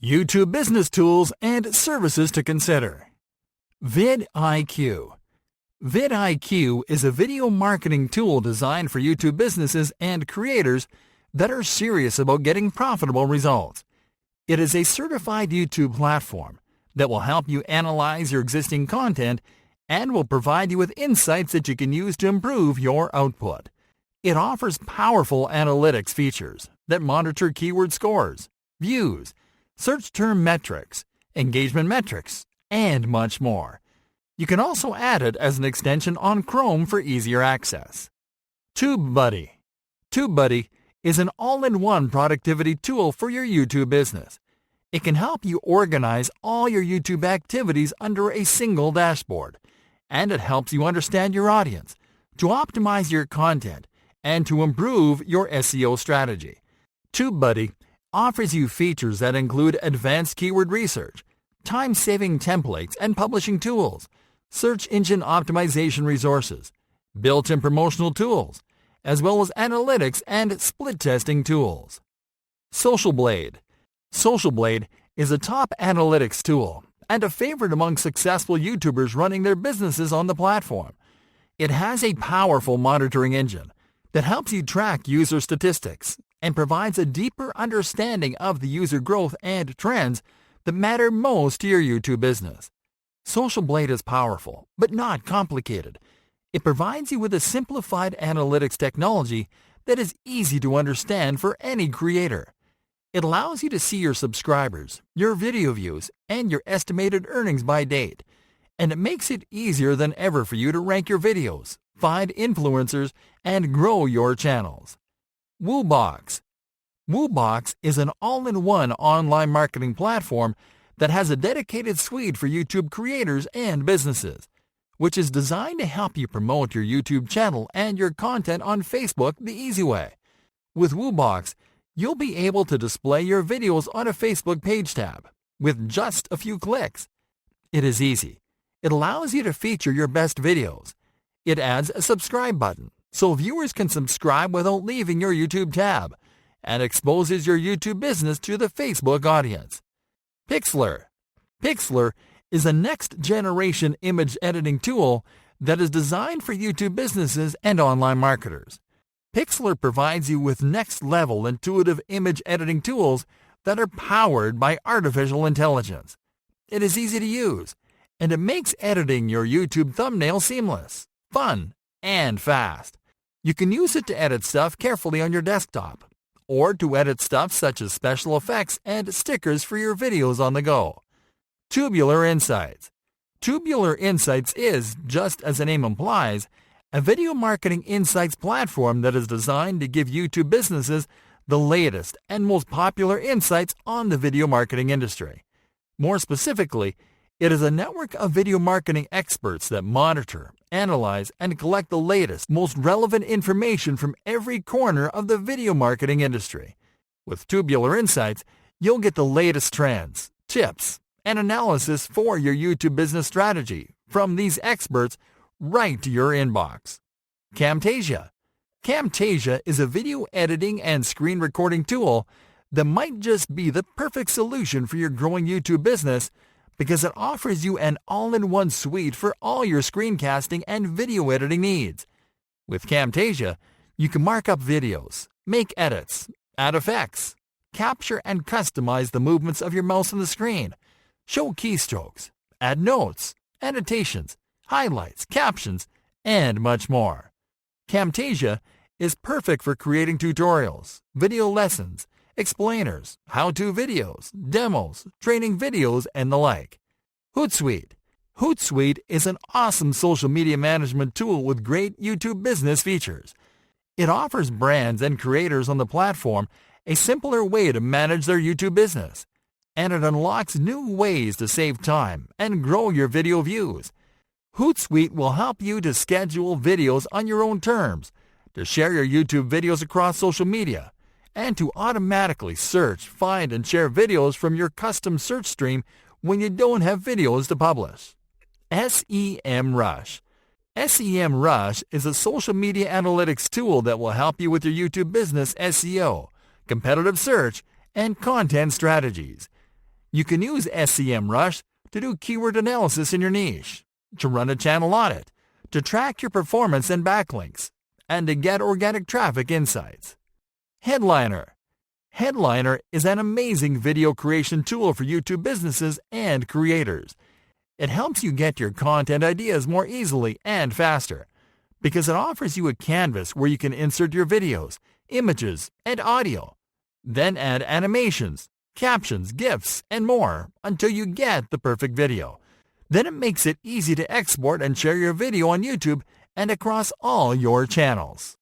YouTube business tools and services to consider. vidIQ. vidIQ is a video marketing tool designed for YouTube businesses and creators that are serious about getting profitable results. It is a certified YouTube platform that will help you analyze your existing content and will provide you with insights that you can use to improve your output. It offers powerful analytics features that monitor keyword scores, views, search term metrics, engagement metrics, and much more. You can also add it as an extension on Chrome for easier access. TubeBuddy. TubeBuddy is an all-in-one productivity tool for your YouTube business. It can help you organize all your YouTube activities under a single dashboard, and it helps you understand your audience, to optimize your content, and to improve your SEO strategy. TubeBuddy offers you features that include advanced keyword research, time-saving templates and publishing tools, search engine optimization resources, built-in promotional tools, as well as analytics and split testing tools. SocialBlade. SocialBlade is a top analytics tool and a favorite among successful YouTubers running their businesses on the platform. It has a powerful monitoring engine that helps you track user statistics and provides a deeper understanding of the user growth and trends that matter most to your YouTube business. SocialBlade is powerful, but not complicated. It provides you with a simplified analytics technology that is easy to understand for any creator. It allows you to see your subscribers, your video views, and your estimated earnings by date. And it makes it easier than ever for you to rank your videos, find influencers, and grow your channels. Woobox. Woobox is an all-in-one online marketing platform that has a dedicated suite for YouTube creators and businesses, which is designed to help you promote your YouTube channel and your content on Facebook the easy way. With Woobox, you'll be able to display your videos on a Facebook page tab with just a few clicks. It is easy. It allows you to feature your best videos. It adds a subscribe button so viewers can subscribe without leaving your YouTube tab, and exposes your YouTube business to the Facebook audience. Pixlr. Pixlr is a next-generation image editing tool that is designed for YouTube businesses and online marketers. Pixlr provides you with next-level intuitive image editing tools that are powered by artificial intelligence. It is easy to use, and it makes editing your YouTube thumbnail seamless, fun, and fast. You can use it to edit stuff carefully on your desktop, or to edit stuff such as special effects and stickers for your videos on the go. Tubular Insights. Tubular Insights is, just as the name implies, a video marketing insights platform that is designed to give YouTube businesses the latest and most popular insights on the video marketing industry. More specifically, it is a network of video marketing experts that monitor, analyze, and collect the latest, most relevant information from every corner of the video marketing industry. With Tubular Insights, you'll get the latest trends, tips, and analysis for your YouTube business strategy from these experts right to your inbox. Camtasia. Camtasia is a video editing and screen recording tool that might just be the perfect solution for your growing YouTube business because it offers you an all-in-one suite for all your screencasting and video editing needs. With Camtasia, you can mark up videos, make edits, add effects, capture and customize the movements of your mouse on the screen, show keystrokes, add notes, annotations, highlights, captions, and much more. Camtasia is perfect for creating tutorials, video lessons, explainers, how-to videos, demos, training videos, and the like. Hootsuite. Hootsuite is an awesome social media management tool with great YouTube business features. It offers brands and creators on the platform a simpler way to manage their YouTube business, and it unlocks new ways to save time and grow your video views. Hootsuite will help you to schedule videos on your own terms, to share your YouTube videos across social media, and to automatically search, find, and share videos from your custom search stream when you don't have videos to publish. SEMrush. SEMrush is a social media analytics tool that will help you with your YouTube business SEO, competitive search, and content strategies. You can use SEMrush to do keyword analysis in your niche, to run a channel audit, to track your performance and backlinks, and to get organic traffic insights. Headliner. Headliner is an amazing video creation tool for YouTube businesses and creators. It helps you get your content ideas more easily and faster, because it offers you a canvas where you can insert your videos, images, and audio. Then add animations, captions, GIFs, and more until you get the perfect video. Then it makes it easy to export and share your video on YouTube and across all your channels.